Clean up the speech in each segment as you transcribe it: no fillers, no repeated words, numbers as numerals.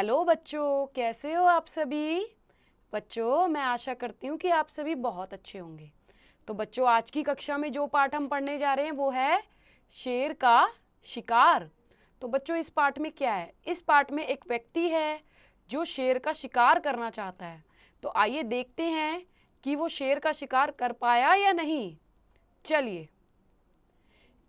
Hello बच्चों, कैसे हो आप सभी। बच्चों, मैं आशा करती हूँ कि आप सभी बहुत अच्छे होंगे। तो बच्चों, आज की कक्षा में जो पाठ हम पढ़ने जा रहे हैं वो है शेर का शिकार। तो बच्चों, इस पाठ में क्या है? इस पाठ में एक व्यक्ति है जो शेर का शिकार करना चाहता है। तो आइए देखते हैं कि वो शेर का शिकार कर पाया या नहीं। चलिए।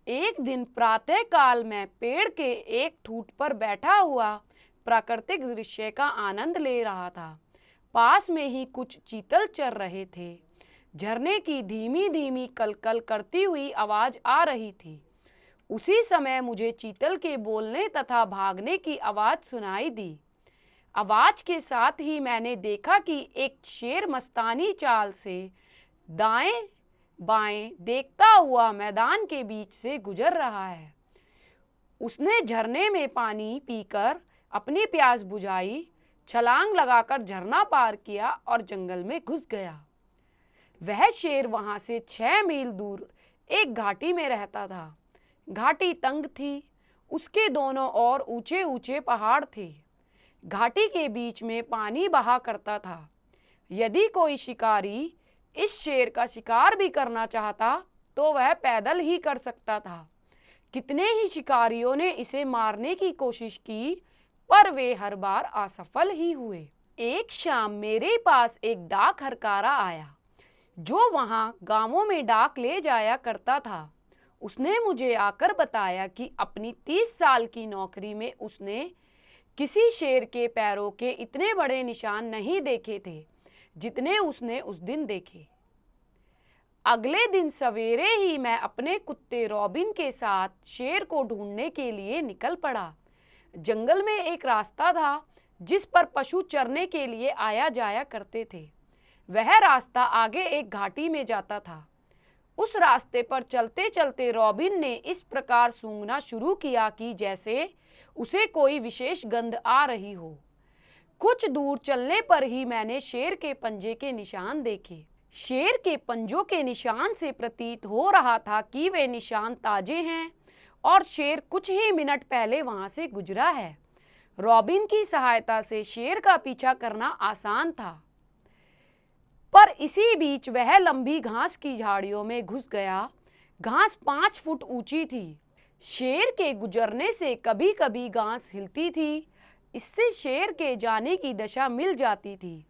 एक दिन प्रातः काल में पेड़ के एक ठूंठ पर बैठा हुआ प्राकृतिक दृश्य का आनंद ले रहा था। पास में ही कुछ चीतल चर रहे थे। झरने की धीमी धीमी कलकल करती हुई आवाज आ रही थी। उसी समय मुझे चीतल के बोलने तथा भागने की आवाज सुनाई दी। आवाज के साथ ही मैंने देखा कि एक शेर मस्तानी चाल से दाएं बाएं देखता हुआ मैदान के बीच से गुजर रहा है। उसने झरने में पानी पीकर अपनी प्यास बुझाई, छलांग लगाकर झरना पार किया और जंगल में घुस गया। वह शेर वहां से 6 मील दूर एक घाटी में रहता था। घाटी तंग थी, उसके दोनों ओर ऊंचे ऊंचे पहाड़ थे। घाटी के बीच में पानी बहा करता था। यदि कोई शिकारी इस शेर का शिकार भी करना चाहता तो वह पैदल ही कर सकता था। कितने ही शिकारियों ने इसे मारने की कोशिश की, पर वे हर बार असफल ही हुए। एक शाम मेरे पास एक डाक हरकारा आया जो वहां गांवों में डाक ले जाया करता था। उसने मुझे आकर बताया कि अपनी 30 साल की नौकरी में उसने किसी शेर के पैरों के इतने बड़े निशान नहीं देखे थे जितने उसने उस दिन देखे। अगले दिन सवेरे ही मैं अपने कुत्ते रॉबिन के साथ शेर को ढूंढने के लिए निकल पड़ा। जंगल में एक रास्ता था जिस पर पशु चरने के लिए आया जाया करते थे। वह रास्ता आगे एक घाटी में जाता था। उस रास्ते पर चलते चलते रॉबिन ने इस प्रकार सूंघना शुरू किया कि जैसे उसे कोई विशेष गंध आ रही हो। कुछ दूर चलने पर ही मैंने शेर के पंजे के निशान देखे। शेर के पंजों के निशान से प्रतीत हो रहा था कि वे निशान ताजे हैं और शेर कुछ ही मिनट पहले वहां से गुजरा है। रॉबिन की सहायता से शेर का पीछा करना आसान था, पर इसी बीच वह लंबी घास की झाड़ियों में घुस गया। घास 5 फुट ऊंची थी। शेर के गुजरने से कभी कभी घास हिलती थी। इससे शेर के जाने की दशा मिल जाती थी।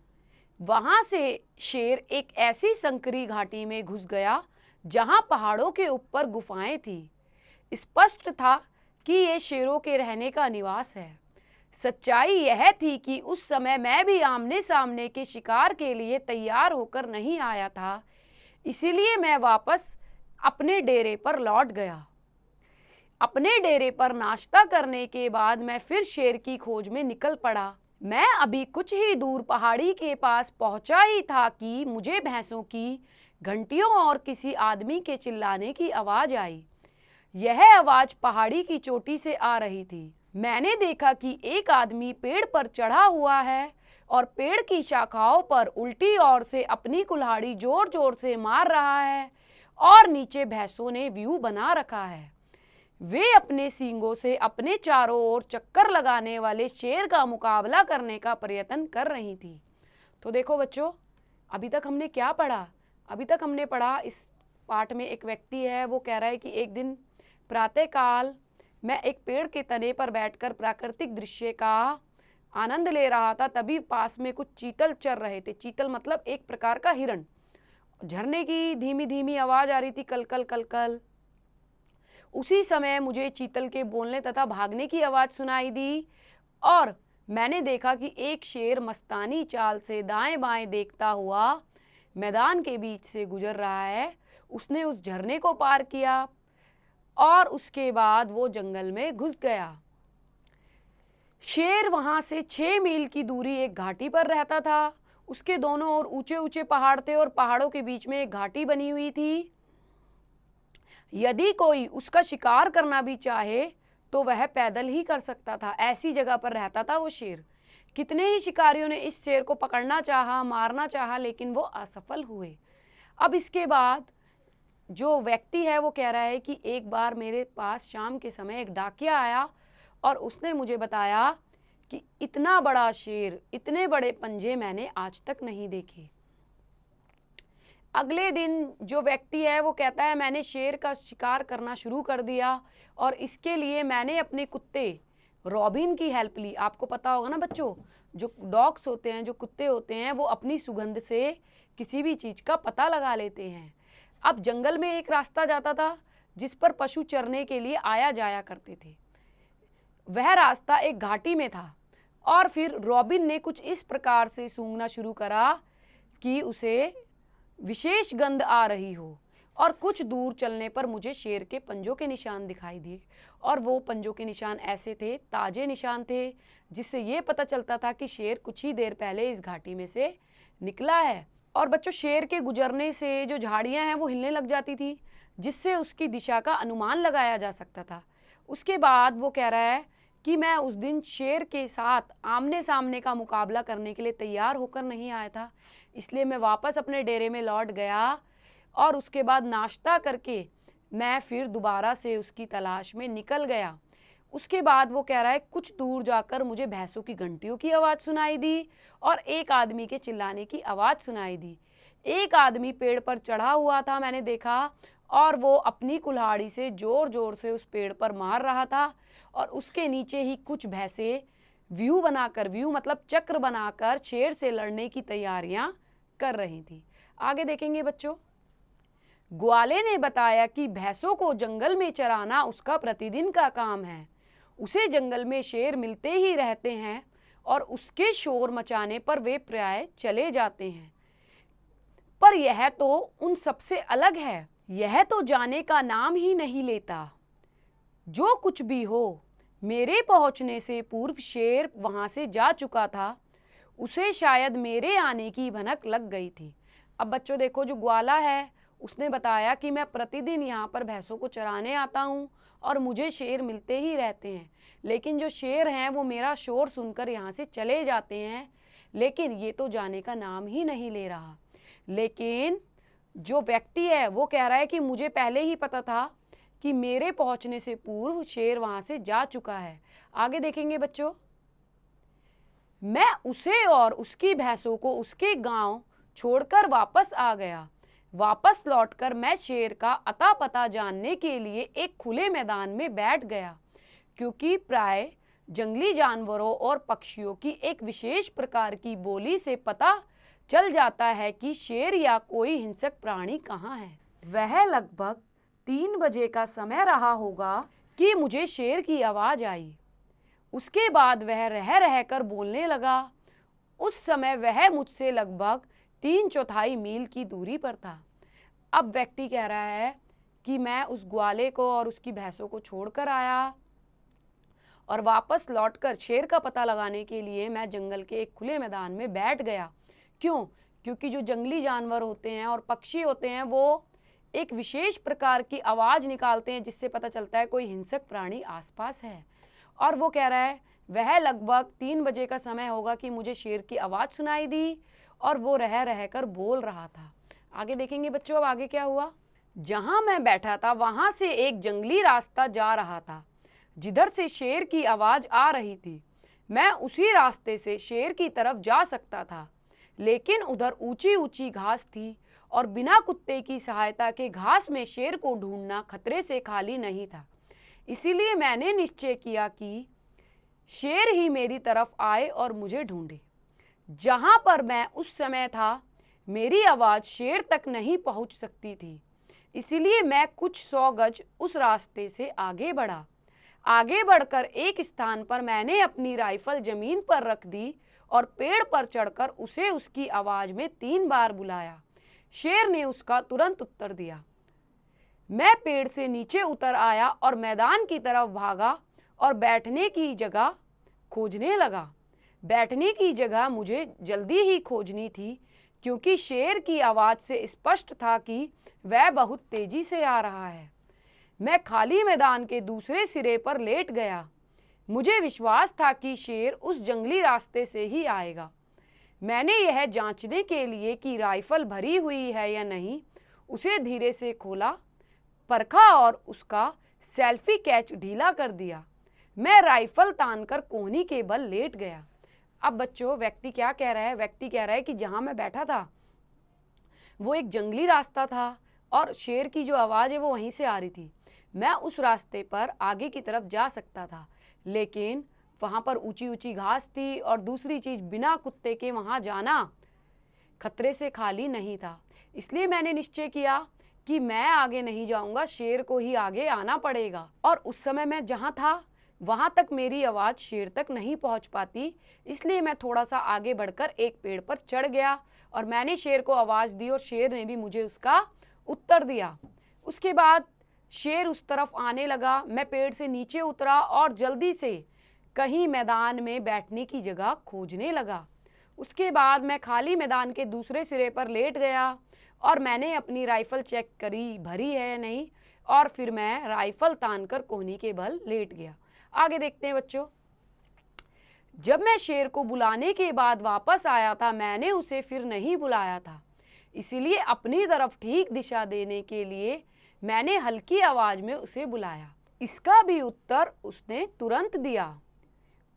वहां से शेर एक ऐसी संकरी घाटी में घुस गया जहां पहाड़ों के ऊपर गुफाएं थी। स्पष्ट था कि ये शेरों के रहने का निवास है। सच्चाई यह थी कि उस समय मैं भी आमने सामने के शिकार के लिए तैयार होकर नहीं आया था, इसीलिए मैं वापस अपने डेरे पर लौट गया। अपने डेरे पर नाश्ता करने के बाद मैं फिर शेर की खोज में निकल पड़ा। मैं अभी कुछ ही दूर पहाड़ी के पास पहुंचा ही था कि मुझे भैंसों की घंटियों और किसी आदमी के चिल्लाने की आवाज आई। यह आवाज पहाड़ी की चोटी से आ रही थी। मैंने देखा कि एक आदमी पेड़ पर चढ़ा हुआ है और पेड़ की शाखाओं पर उल्टी ओर से अपनी कुल्हाड़ी जोर जोर से मार रहा है और नीचे भैंसों ने व्यू बना रखा है। वे अपने सींगों से अपने चारों ओर चक्कर लगाने वाले शेर का मुकाबला करने का प्रयत्न कर रही थी। तो देखो बच्चों, अभी तक हमने क्या पढ़ा? अभी तक हमने पढ़ा, इस पाठ में एक व्यक्ति है, वो कह रहा है कि एक दिन प्रातःकाल मैं एक पेड़ के तने पर बैठकर प्राकृतिक दृश्य का आनंद ले रहा था। तभी पास में कुछ चीतल चर रहे थे। चीतल मतलब एक प्रकार का हिरण। झरने की धीमी धीमी आवाज आ रही थी, कलकल कलकल। उसी समय मुझे चीतल के बोलने तथा भागने की आवाज सुनाई दी और मैंने देखा कि एक शेर मस्तानी चाल से दाएं बाएं देखता हुआ मैदान के बीच से गुजर रहा है। उसने उस झरने को पार किया और उसके बाद वो जंगल में घुस गया। शेर वहां से 6 मील की दूरी एक घाटी पर रहता था। उसके दोनों ओर ऊंचे ऊंचे पहाड़ थे और पहाड़ों के बीच में एक घाटी बनी हुई थी। यदि कोई उसका शिकार करना भी चाहे तो वह पैदल ही कर सकता था। ऐसी जगह पर रहता था वो शेर। कितने ही शिकारियों ने इस शेर को पकड़ना चाहा, मारना चाहा, लेकिन वो असफल हुए। अब इसके बाद जो व्यक्ति है वो कह रहा है कि एक बार मेरे पास शाम के समय एक डाकिया आया और उसने मुझे बताया कि इतना बड़ा शेर, इतने बड़े पंजे मैंने आज तक नहीं देखे। अगले दिन जो व्यक्ति है वो कहता है मैंने शेर का शिकार करना शुरू कर दिया और इसके लिए मैंने अपने कुत्ते रॉबिन की हेल्प ली। आपको पता होगा ना बच्चों, जो डॉग्स होते हैं, जो कुत्ते होते हैं, वो अपनी सुगंध से किसी भी चीज़ का पता लगा लेते हैं। अब जंगल में एक रास्ता जाता था जिस पर पशु चरने के लिए आया जाया करते थे। वह रास्ता एक घाटी में था और फिर रॉबिन ने कुछ इस प्रकार से सूंघना शुरू करा कि उसे विशेष गंध आ रही हो और कुछ दूर चलने पर मुझे शेर के पंजों के निशान दिखाई दिए और वो पंजों के निशान ऐसे थे, ताजे निशान थे, जिससे ये पता चलता था कि शेर कुछ ही देर पहले इस घाटी में से निकला है। और बच्चों, शेर के गुजरने से जो झाड़ियां हैं वो हिलने लग जाती थी, जिससे उसकी दिशा का अनुमान लगाया जा सकता था। उसके बाद वो कह रहा है कि मैं उस दिन शेर के साथ आमने सामने का मुकाबला करने के लिए तैयार होकर नहीं आया था, इसलिए मैं वापस अपने डेरे में लौट गया और उसके बाद नाश्ता करके मैं फिर दोबारा से उसकी तलाश में निकल गया। उसके बाद वो कह रहा है कुछ दूर जाकर मुझे भैंसों की घंटियों की आवाज़ सुनाई दी और एक आदमी के चिल्लाने की आवाज़ सुनाई दी। एक आदमी पेड़ पर चढ़ा हुआ था, मैंने देखा, और वो अपनी कुल्हाड़ी से जोर जोर से उस पेड़ पर मार रहा था और उसके नीचे ही कुछ भैंसे व्यू मतलब चक्र बनाकर शेर से लड़ने की तैयारियां कर रही थी। आगे देखेंगे बच्चों। ग्वाले ने बताया कि भैंसों को जंगल में चराना उसका प्रतिदिन का काम है। उसे जंगल में शेर मिलते ही रहते हैं और उसके शोर मचाने पर वे प्राय चले जाते हैं, पर यह तो उन सबसे अलग है। यह तो जाने का नाम ही नहीं लेता। जो कुछ भी हो, मेरे पहुंचने से पूर्व शेर वहां से जा चुका था। उसे शायद मेरे आने की भनक लग गई थी। अब बच्चों देखो, जो ग्वाला है उसने बताया कि मैं प्रतिदिन यहाँ पर भैंसों को चराने आता हूँ और मुझे शेर मिलते ही रहते हैं, लेकिन जो शेर हैं वो मेरा शोर सुनकर यहाँ से चले जाते हैं, लेकिन ये तो जाने का नाम ही नहीं ले रहा। लेकिन जो व्यक्ति है वो कह रहा है कि मुझे पहले ही पता था कि मेरे पहुंचने से पूर्व शेर वहां से जा चुका है। आगे देखेंगे बच्चों। मैं उसे और उसकी भैंसों को उसके गांव छोड़कर वापस आ गया। वापस लौटकर मैं शेर का अता पता जानने के लिए एक खुले मैदान में बैठ गया, क्योंकि प्राय जंगली जानवरों और पक्षियों की एक विशेष प्रकार की बोली से पता चल जाता है कि शेर या कोई हिंसक प्राणी कहाँ है। वह लगभग 3 बजे का समय रहा होगा कि मुझे शेर की आवाज़ आई। उसके बाद वह रह रहकर बोलने लगा। उस समय वह मुझसे लगभग 3/4 मील की दूरी पर था। अब व्यक्ति कह रहा है कि मैं उस ग्वाले को और उसकी भैंसों को छोड़कर आया और वापस लौटकर शेर का पता लगाने के लिए मैं जंगल के एक खुले मैदान में बैठ गया। क्यों? क्योंकि जो जंगली जानवर होते हैं और पक्षी होते हैं वो एक विशेष प्रकार की आवाज़ निकालते हैं, जिससे पता चलता है कोई हिंसक प्राणी आसपास है। और वो कह रहा है वह लगभग 3 बजे का समय होगा कि मुझे शेर की आवाज़ सुनाई दी और वो रह रहकर बोल रहा था। आगे देखेंगे बच्चों। अब आगे क्या हुआ। जहां मैं बैठा था वहां से एक जंगली रास्ता जा रहा था जिधर से शेर की आवाज़ आ रही थी। मैं उसी रास्ते से शेर की तरफ जा सकता था, लेकिन उधर ऊंची ऊंची घास थी और बिना कुत्ते की सहायता के घास में शेर को ढूंढना खतरे से खाली नहीं था। इसीलिए मैंने निश्चय किया कि शेर ही मेरी तरफ आए और मुझे ढूंढे। जहां पर मैं उस समय था मेरी आवाज़ शेर तक नहीं पहुंच सकती थी, इसीलिए मैं कुछ 100 गज उस रास्ते से आगे बढ़ा। आगे बढ़कर एक स्थान पर मैंने अपनी राइफल जमीन पर रख दी और पेड़ पर चढ़कर उसे उसकी आवाज़ में 3 बार बुलाया। शेर ने उसका तुरंत उत्तर दिया। मैं पेड़ से नीचे उतर आया और मैदान की तरफ भागा और बैठने की जगह खोजने लगा। बैठने की जगह मुझे जल्दी ही खोजनी थी, क्योंकि शेर की आवाज़ से स्पष्ट था कि वह बहुत तेजी से आ रहा है। मैं खाली मैदान के दूसरे सिरे पर लेट गया। मुझे विश्वास था कि शेर उस जंगली रास्ते से ही आएगा। मैंने यह जांचने के लिए कि राइफल भरी हुई है या नहीं, उसे धीरे से खोला, परखा और उसका सेल्फी कैच ढीला कर दिया। मैं राइफल तानकर कोहनी के बल लेट गया। अब बच्चों व्यक्ति क्या कह रहा है? व्यक्ति कह रहा है कि जहां मैं बैठा था वो एक जंगली रास्ता था और शेर की जो आवाज़ है वो वहीं से आ रही थी। मैं उस रास्ते पर आगे की तरफ जा सकता था, लेकिन वहाँ पर ऊंची ऊंची घास थी और दूसरी चीज़ बिना कुत्ते के वहाँ जाना खतरे से खाली नहीं था। इसलिए मैंने निश्चय किया कि मैं आगे नहीं जाऊँगा, शेर को ही आगे आना पड़ेगा। और उस समय मैं जहाँ था वहाँ तक मेरी आवाज़ शेर तक नहीं पहुँच पाती, इसलिए मैं थोड़ा सा आगे बढ़कर एक पेड़ पर चढ़ गया और मैंने शेर को आवाज़ दी और शेर ने भी मुझे उसका उत्तर दिया। उसके बाद शेर उस तरफ आने लगा। मैं पेड़ से नीचे उतरा और जल्दी से कहीं मैदान में बैठने की जगह खोजने लगा। उसके बाद मैं खाली मैदान के दूसरे सिरे पर लेट गया और मैंने अपनी राइफल चेक करी भरी है या नहीं, और फिर मैं राइफल तानकर कोहनी के बल लेट गया। आगे देखते हैं बच्चों। जब मैं शेर को बुलाने के बाद वापस आया था, मैंने उसे फिर नहीं बुलाया था, इसीलिए अपनी तरफ ठीक दिशा देने के लिए मैंने हल्की आवाज में उसे बुलाया। इसका भी उत्तर उसने तुरंत दिया।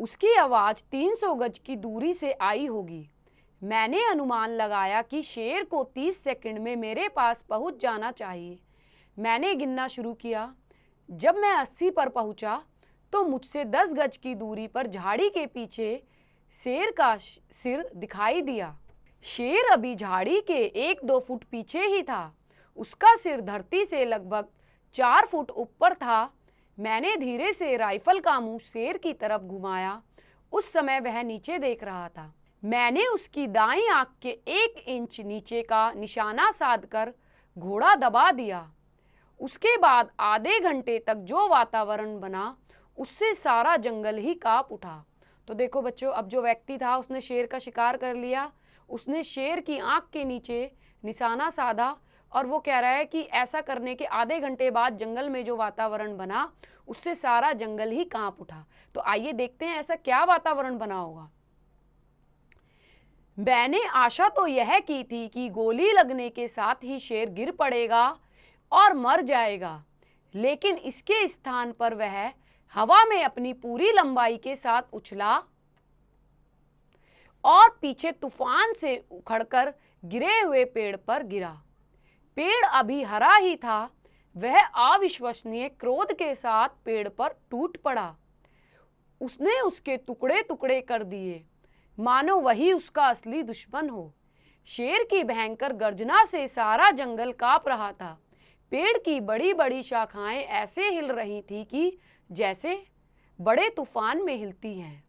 उसकी आवाज 300 गज की दूरी से आई होगी। मैंने अनुमान लगाया कि शेर को 30 सेकंड में मेरे पास पहुंच जाना चाहिए। मैंने गिनना शुरू किया। जब मैं 80 पर पहुंचा तो मुझसे 10 गज की दूरी पर झाड़ी के पीछे शेर का सिर दिखाई दिया। शेर अभी झाड़ी के 1-2 फुट पीछे ही था। उसका सिर धरती से लगभग 4 फुट ऊपर था। मैंने धीरे से राइफल का मुंह शेर की तरफ घुमाया। उस समय वह नीचे देख रहा था। मैंने उसकी दाईं आंख के 1 इंच नीचे का निशाना साधकर घोड़ा दबा दिया। उसके बाद आधे घंटे तक जो वातावरण बना उससे सारा जंगल ही कांप उठा। तो देखो बच्चों, अब जो व्यक्ति था उसने शेर का शिकार कर लिया। उसने शेर की आंख के नीचे निशाना साधा और वो कह रहा है कि ऐसा करने के आधे घंटे बाद जंगल में जो वातावरण बना उससे सारा जंगल ही कांप उठा। तो आइए देखते हैं ऐसा क्या वातावरण बना होगा। मैंने आशा तो यह की थी कि गोली लगने के साथ ही शेर गिर पड़ेगा और मर जाएगा, लेकिन इसके स्थान पर वह हवा में अपनी पूरी लंबाई के साथ उछला और पीछे तूफान से उखड़कर गिरे हुए पेड़ पर गिरा। पेड़ अभी हरा ही था, वह अविश्वसनीय क्रोध के साथ पेड़ पर टूट पड़ा। उसने उसके टुकड़े टुकड़े कर दिए, मानो वही उसका असली दुश्मन हो। शेर की भयंकर गर्जना से सारा जंगल कांप रहा था। पेड़ की बड़ी बड़ी शाखाएं ऐसे हिल रही थी कि जैसे बड़े तूफान में हिलती हैं।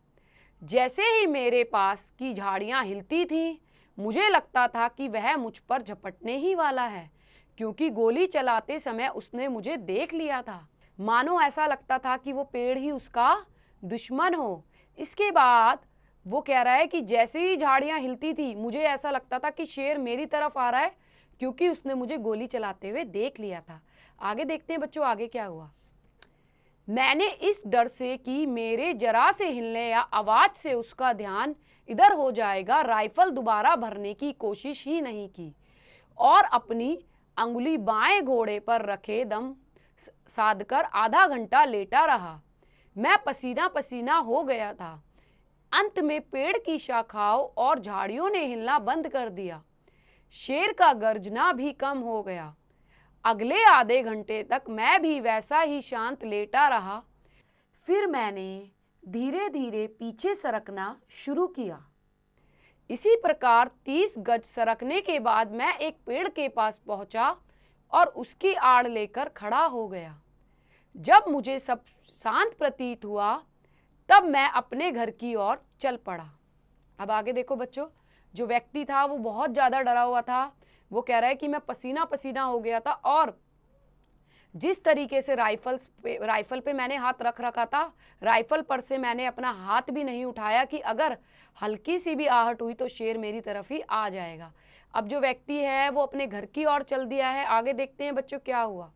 जैसे ही मेरे पास की झाड़ियां हिलती थीं, मुझे लगता था कि वह मुझ पर झपटने ही वाला है, क्योंकि गोली चलाते समय उसने मुझे देख लिया था। मानो ऐसा लगता था कि वो पेड़ ही उसका दुश्मन हो। इसके बाद वो कह रहा है कि जैसे ही झाड़ियां हिलती थी मुझे ऐसा लगता था कि शेर मेरी तरफ आ रहा है, क्योंकि उसने मुझे गोली चलाते हुए देख लिया था। आगे देखते हैं बच्चों, आगे क्या हुआ। मैंने इस डर से कि मेरे जरा से हिलने या आवाज से उसका ध्यान इधर हो जाएगा, राइफल दोबारा भरने की कोशिश ही नहीं की और अपनी अंगुली बाएं घोड़े पर रखे दम साधकर आधा घंटा लेटा रहा। मैं पसीना पसीना हो गया था। अंत में पेड़ की शाखाओं और झाड़ियों ने हिलना बंद कर दिया। शेर का गर्जना भी कम हो गया। अगले आधे घंटे तक मैं भी वैसा ही शांत लेटा रहा। फिर मैंने धीरे धीरे पीछे सरकना शुरू किया। इसी प्रकार 30 गज सरकने के बाद मैं एक पेड़ के पास पहुंचा और उसकी आड़ लेकर खड़ा हो गया। जब मुझे सब शांत प्रतीत हुआ तब मैं अपने घर की ओर चल पड़ा। अब आगे देखो बच्चों, जो व्यक्ति था वो बहुत ज़्यादा डरा हुआ था। वो कह रहा है कि मैं पसीना पसीना हो गया था और जिस तरीके से राइफल पे मैंने हाथ रख रखा था, राइफल पर से मैंने अपना हाथ भी नहीं उठाया कि अगर हल्की सी भी आहट हुई तो शेर मेरी तरफ ही आ जाएगा। अब जो व्यक्ति है वो अपने घर की ओर चल दिया है। आगे देखते हैं बच्चों क्या हुआ।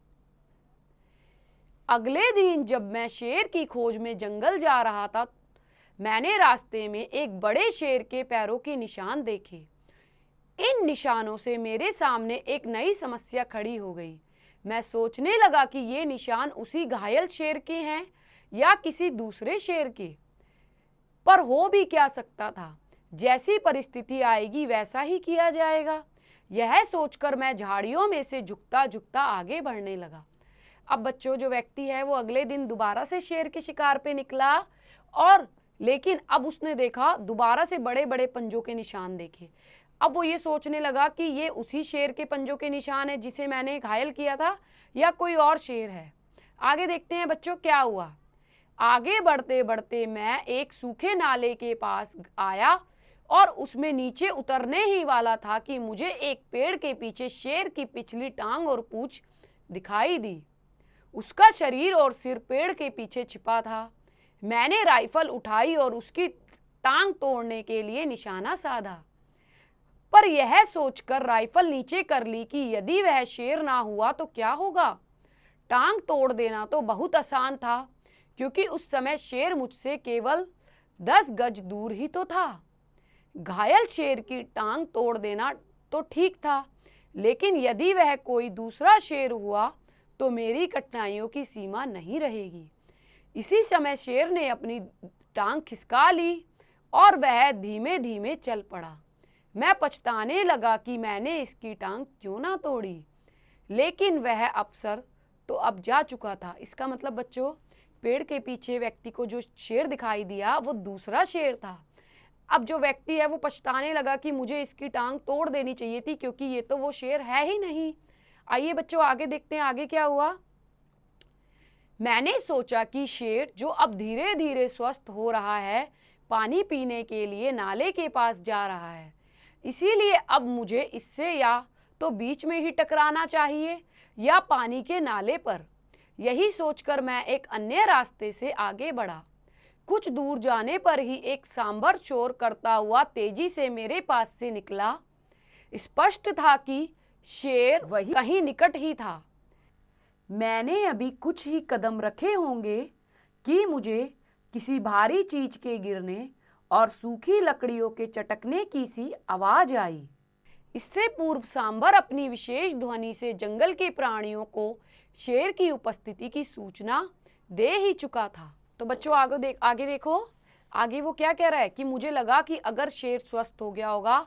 अगले दिन जब मैं शेर की खोज में जंगल जा रहा था, मैंने रास्ते में एक बड़े शेर के पैरों के निशान देखे। इन निशानों से मेरे सामने एक नई समस्या खड़ी हो गई। मैं सोचने लगा कि ये निशान उसी घायल शेर के हैं या किसी दूसरे शेर के। पर हो भी क्या सकता था, जैसी परिस्थिति आएगी वैसा ही किया जाएगा। यह सोचकर मैं झाड़ियों में से झुकता झुकता आगे बढ़ने लगा। अब बच्चों, जो व्यक्ति है वो अगले दिन दोबारा से शेर के शिकार पे निकला, और लेकिन अब उसने देखा दोबारा से बड़े बड़े पंजों के निशान देखे। अब वो ये सोचने लगा कि ये उसी शेर के पंजों के निशान है जिसे मैंने घायल किया था, या कोई और शेर है। आगे देखते हैं बच्चों क्या हुआ। आगे बढ़ते बढ़ते मैं एक सूखे नाले के पास आया और उसमें नीचे उतरने ही वाला था कि मुझे एक पेड़ के पीछे शेर की पिछली टांग और पूंछ दिखाई दी। उसका शरीर और सिर पेड़ के पीछे छिपा था। मैंने राइफल उठाई और उसकी टांग तोड़ने के लिए निशाना साधा, पर यह सोचकर राइफल नीचे कर ली कि यदि वह शेर ना हुआ तो क्या होगा। टांग तोड़ देना तो बहुत आसान था, क्योंकि उस समय शेर मुझसे केवल 10 गज दूर ही तो था। घायल शेर की टांग तोड़ देना तो ठीक था, लेकिन यदि वह कोई दूसरा शेर हुआ तो मेरी कठिनाइयों की सीमा नहीं रहेगी। इसी समय शेर ने अपनी टांग खिसका ली और वह धीमे धीमे चल पड़ा। मैं पछताने लगा कि मैंने इसकी टांग क्यों ना तोड़ी, लेकिन वह अवसर तो अब जा चुका था। इसका मतलब बच्चों, पेड़ के पीछे व्यक्ति को जो शेर दिखाई दिया वो दूसरा शेर था। अब जो व्यक्ति है वो पछताने लगा कि मुझे इसकी टांग तोड़ देनी चाहिए थी, क्योंकि ये तो वो शेर है ही नहीं। आइए बच्चों आगे देखते हैं आगे क्या हुआ। मैंने सोचा कि शेर, जो अब धीरे धीरे स्वस्थ हो रहा है, पानी पीने के लिए नाले के पास जा रहा है, इसीलिए अब मुझे इससे या तो बीच में ही टकराना चाहिए या पानी के नाले पर। यही सोचकर मैं एक अन्य रास्ते से आगे बढ़ा। कुछ दूर जाने पर ही एक सांभर शोर करता हुआ तेजी से मेरे पास से निकला। स्पष्ट था कि शेर वही कहीं निकट ही था। मैंने अभी कुछ ही कदम रखे होंगे कि मुझे किसी भारी चीज के गिरने और सूखी लकड़ियों के चटकने की सी आवाज आई। इससे पूर्व सांभर अपनी विशेष ध्वनि से जंगल के प्राणियों को शेर की उपस्थिति की सूचना दे ही चुका था। तो बच्चों आगे देखो, आगे वो क्या कह रहा है कि मुझे लगा कि अगर शेर स्वस्थ हो गया होगा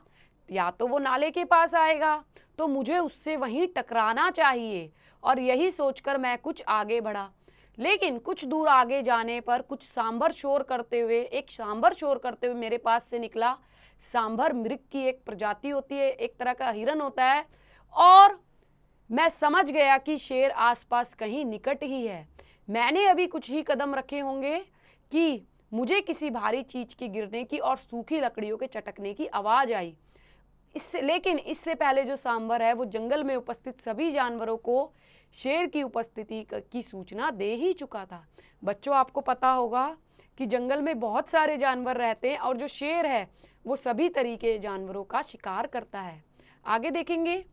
या तो वो नाले के पास आएगा, तो मुझे उससे वहीं टकराना चाहिए, और यही सोचकर मैं कुछ आगे बढ़ा। लेकिन कुछ दूर आगे जाने पर एक सांभर शोर करते हुए मेरे पास से निकला। सांभर मृग की एक प्रजाति होती है, एक तरह का हिरन होता है, और मैं समझ गया कि शेर आसपास कहीं निकट ही है। मैंने अभी कुछ ही कदम रखे होंगे कि मुझे किसी भारी चीज के गिरने की और सूखी लकड़ियों के चटकने की आवाज आई। लेकिन इससे पहले जो सांभर है वो जंगल में उपस्थित सभी जानवरों को शेर की उपस्थिति की सूचना दे ही चुका था। बच्चों, आपको पता होगा कि जंगल में बहुत सारे जानवर रहते हैं, और जो शेर है वो सभी तरीके जानवरों का शिकार करता है। आगे देखेंगे।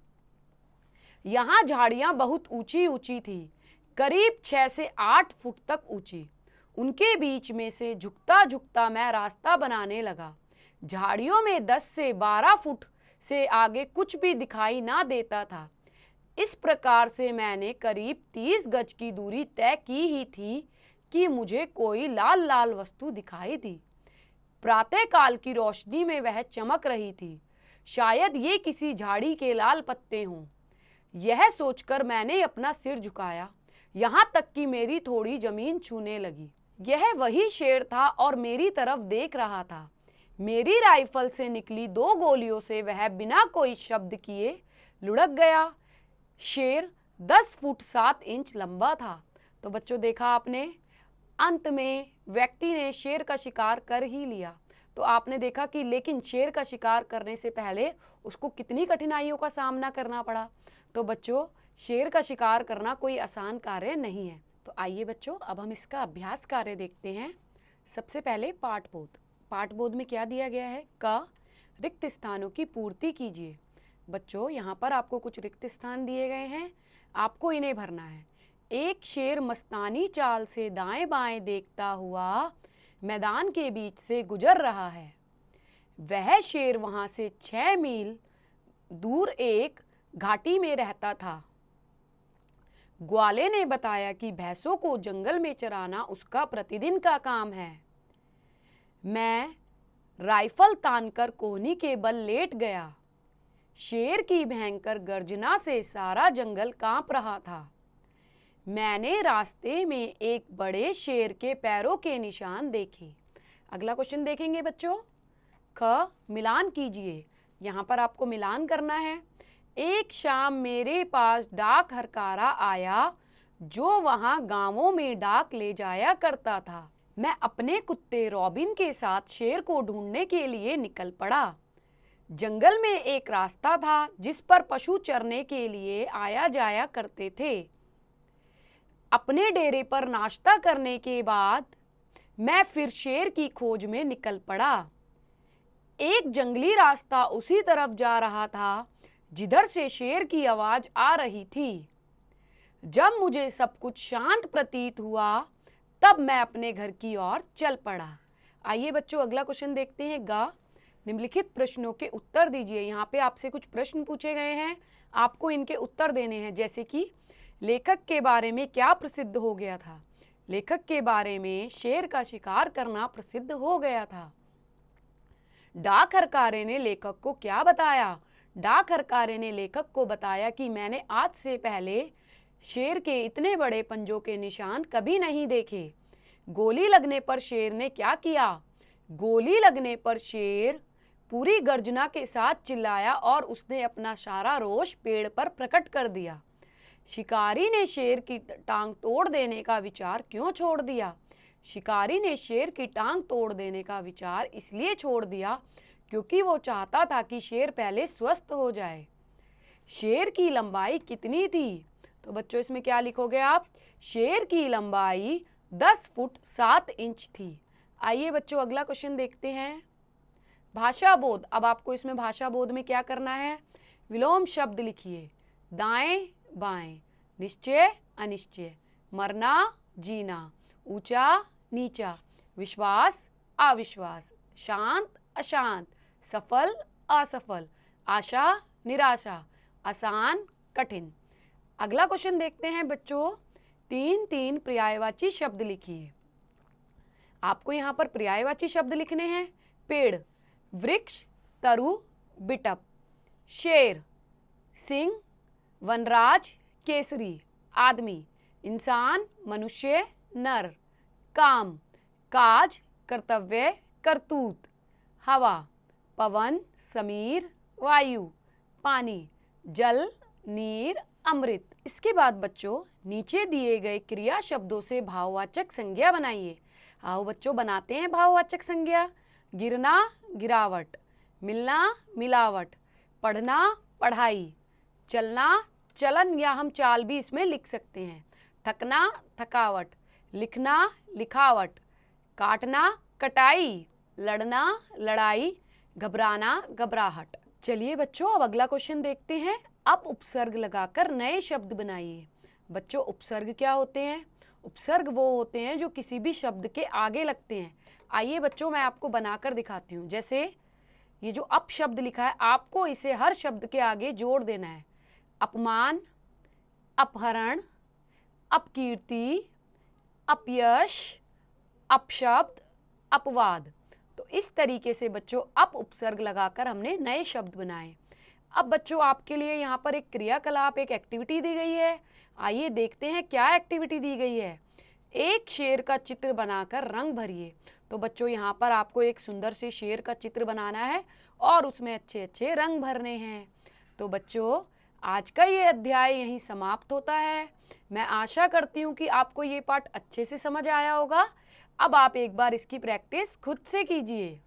यहाँ झाड़ियाँ बहुत ऊंची ऊंची थी, करीब 6 से 8 फुट तक ऊंची। उनके बीच में से झुकता झुकता मैं रास्ता बनाने लगा। झाड़ियों में 10 से 12 फुट से आगे कुछ भी दिखाई ना देता था। इस प्रकार से मैंने करीब 30 गज की दूरी तय की ही थी कि मुझे कोई लाल लाल वस्तु दिखाई दी। प्रातःकाल की रोशनी में वह चमक रही थी। शायद ये किसी झाड़ी के लाल पत्ते हों। यह सोचकर मैंने अपना सिर झुकाया, यहाँ तक कि मेरी थोड़ी जमीन छूने लगी। यह वही शेर था और मेरी तरफ देख रहा था। मेरी राइफल से निकली 2 गोलियों से वह बिना कोई शब्द किए लुढ़क गया। शेर 10 फुट 7 इंच लंबा था। तो बच्चों, देखा आपने, अंत में व्यक्ति ने शेर का शिकार कर ही लिया। तो आपने देखा कि लेकिन शेर का शिकार करने से पहले उसको कितनी कठिनाइयों का सामना करना पड़ा। तो बच्चों, शेर का शिकार करना कोई आसान कार्य नहीं है। तो आइए बच्चों, अब हम इसका अभ्यास कार्य देखते हैं। सबसे पहले पाठबोध। पाठबोध में क्या दिया गया है? क, रिक्त स्थानों की पूर्ति कीजिए। बच्चों, यहाँ पर आपको कुछ रिक्त स्थान दिए गए हैं, आपको इन्हें भरना है। एक शेर मस्तानी चाल से दाएं बाएं देखता हुआ मैदान के बीच से गुजर रहा है। वह शेर वहां से 6 मील दूर एक घाटी में रहता था। ग्वाले ने बताया कि भैंसों को जंगल में चराना उसका प्रतिदिन का काम है। मैं राइफल तानकर कोहनी के बल लेट गया। शेर की भयंकर गर्जना से सारा जंगल कांप रहा था। मैंने रास्ते में एक बड़े शेर के पैरों के निशान देखे। अगला क्वेश्चन देखेंगे बच्चों। ख, मिलान कीजिए। यहाँ पर आपको मिलान करना है। एक शाम मेरे पास डाक हरकारा आया जो वहाँ गांवों में डाक ले जाया करता था। मैं अपने कुत्ते रॉबिन के साथ शेर को ढूंढने के लिए निकल पड़ा। जंगल में एक रास्ता था जिस पर पशु चरने के लिए आया जाया करते थे। अपने डेरे पर नाश्ता करने के बाद मैं फिर शेर की खोज में निकल पड़ा। एक जंगली रास्ता उसी तरफ जा रहा था जिधर से शेर की आवाज आ रही थी। जब मुझे सब कुछ शांत प्रतीत हुआ तब मैं अपने घर की ओर चल पड़ा। आइए बच्चों अगला क्वेश्चन देखते हैं। ग, निम्नलिखित प्रश्नों के उत्तर दीजिए। यहाँ पे आपसे कुछ प्रश्न पूछे गए हैं, आपको इनके उत्तर देने हैं। जैसे कि लेखक के बारे में क्या प्रसिद्ध हो गया था? लेखक के बारे में शेर का शिकार करना प्रसिद्ध हो गया था। डाक हरकारे ने लेखक को क्या बताया? डाक हरकारे ने लेखक को बताया कि मैंने आज से पहले शेर के इतने बड़े पंजों के निशान कभी नहीं देखे। गोली लगने पर शेर ने क्या किया? गोली लगने पर शेर पूरी गर्जना के साथ चिल्लाया और उसने अपना सारा रोष पेड़ पर प्रकट कर दिया। शिकारी ने शेर की टांग तोड़ देने का विचार क्यों छोड़ दिया? शिकारी ने शेर की टांग तोड़ देने का विचार इसलिए छोड़ दिया क्योंकि वो चाहता था कि शेर पहले स्वस्थ हो जाए। शेर की लंबाई कितनी थी? तो बच्चों इसमें क्या लिखोगे आप? शेर की लंबाई 10 फुट 7 इंच थी। आइए बच्चों अगला क्वेश्चन देखते हैं। भाषा बोध। अब आपको इसमें भाषा बोध में क्या करना है? विलोम शब्द लिखिए। दाएं बाएं, निश्चय अनिश्चय, मरना जीना, ऊंचा नीचा, विश्वास अविश्वास, शांत अशांत, सफल असफल, आशा निराशा, आसान कठिन। अगला क्वेश्चन देखते हैं बच्चों। 3 पर्यायवाची शब्द लिखिए। आपको यहाँ पर पर्यायवाची शब्द लिखने हैं। पेड़, वृक्ष, तरु, बिटप, शेर, सिंह, वनराज, केसरी, आदमी, इंसान, मनुष्य, नर, काम, काज, कर्तव्य, करतूत, हवा, पवन, समीर, वायु, पानी, जल, नीर, अमृत। इसके बाद बच्चों नीचे दिए गए क्रिया शब्दों से भाववाचक संज्ञा बनाइए। आओ बच्चों बनाते हैं भाववाचक संज्ञा। गिरना गिरावट, मिलना मिलावट, पढ़ना पढ़ाई, चलना चलन या हम चाल भी इसमें लिख सकते हैं, थकना थकावट, लिखना लिखावट, काटना कटाई, लड़ना लड़ाई, घबराना घबराहट। चलिए बच्चों अब अगला क्वेश्चन देखते हैं। अब उपसर्ग लगाकर नए शब्द बनाइए। बच्चों उपसर्ग क्या होते हैं? उपसर्ग वो होते हैं जो किसी भी शब्द के आगे लगते हैं। आइए बच्चों मैं आपको बनाकर दिखाती हूँ। जैसे ये जो अप शब्द लिखा है, आपको इसे हर शब्द के आगे जोड़ देना है। अपमान, अपहरण, अपकीर्ति, अपयश, अपशब्द, अपवाद। तो इस तरीके से बच्चों अप उपसर्ग लगाकर हमने नए शब्द बनाए। अब बच्चों आपके लिए यहाँ पर एक क्रियाकलाप, एक एक्टिविटी दी गई है। आइए देखते हैं क्या एक्टिविटी दी गई है। एक शेर का चित्र बनाकर रंग भरिए। तो बच्चों यहाँ पर आपको एक सुंदर से शेर का चित्र बनाना है और उसमें अच्छे अच्छे रंग भरने हैं। तो बच्चों आज का ये अध्याय यहीं समाप्त होता है। मैं आशा करती हूँ कि आपको ये पाठ अच्छे से समझ आया होगा। अब आप एक बार इसकी प्रैक्टिस खुद से कीजिए।